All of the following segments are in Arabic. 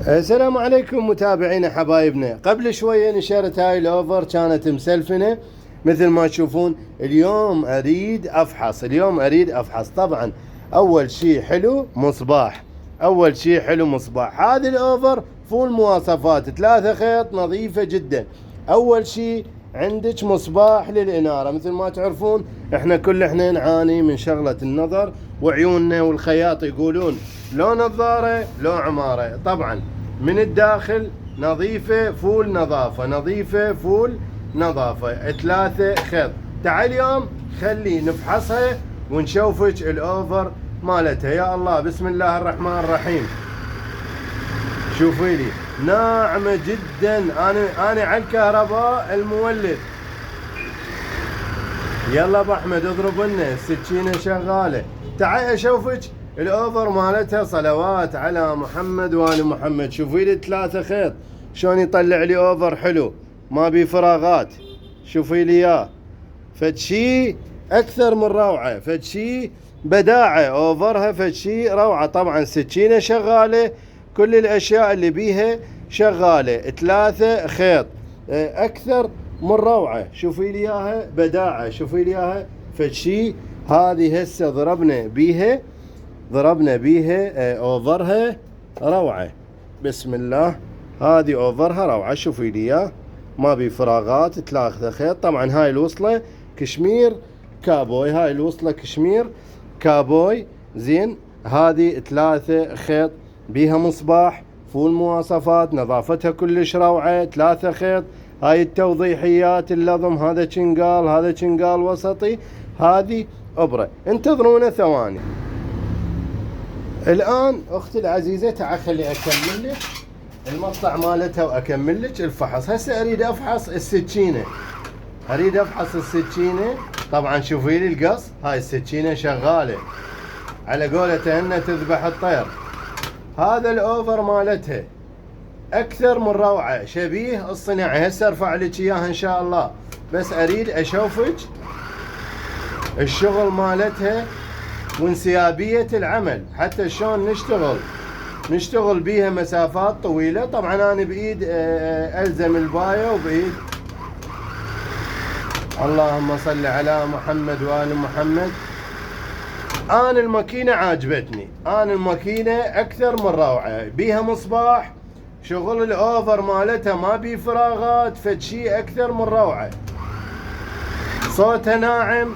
السلام عليكم متابعينا حبايبنا. قبل شوية نشرت هاي الاوفر كانت مسلفنة مثل ما تشوفون. اليوم اريد افحص. طبعا اول شي حلو مصباح، هذه الاوفر فول مواصفات، 3 خيط نظيفة جدا. اول شي عندك مصباح للإنارة. مثل ما تعرفون احنا نعاني من شغلة النظر وعيوننا، والخياط يقولون لو نظارة لو عمارة. طبعا من الداخل نظيفة فول نظافة، 3 خيط. تعال اليوم خلي نفحصها ونشوفك الاوفر مالتها. يا الله، بسم الله الرحمن الرحيم. شوفي لي ناعمة جدا. انا على الكهرباء المولد. يلا ابو احمد اضرب لنا، السكينة شغالة. تعال اشوفك الاوفر مالتها. صلوات على محمد وآل محمد. شوفي لي 3 خيط شلون يطلع لي اوفر حلو ما بي فراغات. شوفي لي اياه، فدشي اكثر من روعة، فدشي بداعة. اوفرها فدشي روعة. طبعا سكينة شغالة، كل الاشياء اللي بيها شغالة. 3 خيط اكثر من روعة. شوفي لي اياها بداعة، شوفي لي اياها فدشي. هذه هسه ضربنا بيها اوفرها روعة. بسم الله، هذه اوفرها روعة. شوفي لي اياه ما بي فراغات، 3 خيط. طبعا هاي الوصلة كشمير كابوي، زين. هذه 3 خيط بيها مصباح فول مواصفات، نظافتها كلش روعة. 3 خيط. هاي التوضيحيات، اللضم هذا شنقال وسطي، هذه ابرة. انتظرونا ثواني. الان اختي العزيزة تعال خلي اكمل لك المقطع مالتها واكمل لك الفحص. هسه اريد افحص السكينة. طبعا شوفي لي القص، هاي السكينة شغالة على قولته هن تذبح الطير. هذا الاوفر مالتها اكثر من روعة، شبيه الصناعي. هسه ارفع لك اياها ان شاء الله، بس اريد اشوفك الشغل مالتها وانسيابية العمل، حتى شلون نشتغل بيها مسافات طويلة. طبعا انا بايد الزم الباية وبايد. اللهم صل على محمد وآل محمد. انا الماكينة عاجبتني، اكثر من روعة. بيها مصباح، شغل الاوفر مالتها ما بي فراغات، فدشي اكثر من روعة. صوتها ناعم،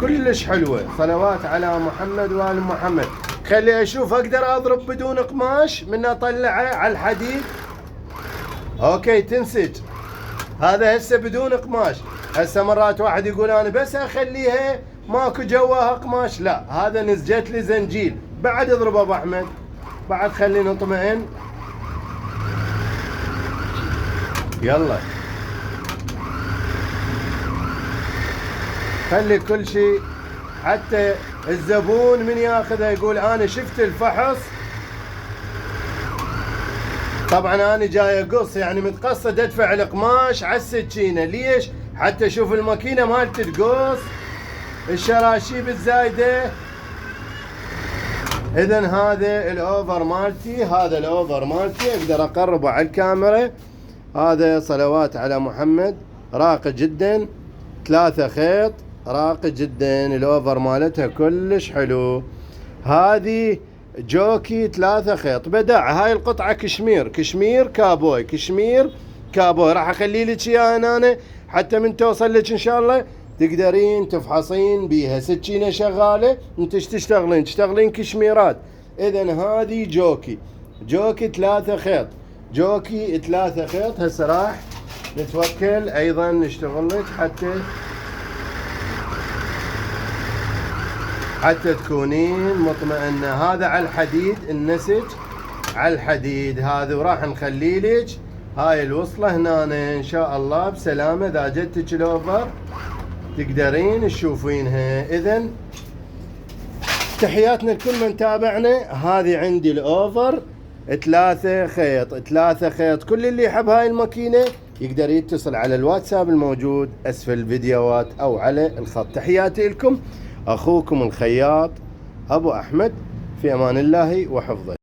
كلش حلوة. صلوات على محمد وآل محمد. خلي اشوف اقدر اضرب بدون قماش من اطلعه على الحديد. اوكي تنسج. هذا هسه بدون قماش. هسه مرات واحد يقول انا بس اخليها ماكو جواها قماش. لا، هذا نسجت لي زنجيل. بعد اضرب ابو احمد، بعد خلينا نطمئن. يلا خلي كل شيء، حتى الزبون من ياخذها يقول انا شفت الفحص. طبعا انا جاي اقص، يعني متقصد ادفع القماش على السكينة. ليش؟ حتى اشوف الماكينة مالتي تقص الشراشيب الزايدة. اذا هذا الاوفر مالتي، اقدر اقربه على الكاميرا. هذا صلوات على محمد، راقي جدا. 3 خيط راقي جدا. الاوفر مالتها كلش حلو. هذه جوكي 3 خيط بداعة. هاي القطعة كشمير كابوي. راح اخلي لك اياها هنا حتى من توصل لك ان شاء الله تقدرين تفحصين بيها. سكينة شغالة، انت تشتغلين كشميرات. اذا هذه جوكي 3 خيط. هسه راح نتوكل ايضا نشتغل لك حتى تكونين مطمئنة. هذا على الحديد، النسج على الحديد هذا. وراح نخلي لك هاي الوصلة هنا ان شاء الله بسلامة. اذا جتك الاوفر تقدرين تشوفينها. اذا تحياتنا لكل من تابعنا. هذه عندي الاوفر 3 خيط. كل اللي يحب هاي الماكينة يقدر يتصل على الواتساب الموجود اسفل الفيديوهات او على الخط. تحياتي لكم، اخوكم الخياط ابو احمد، في امان الله وحفظه.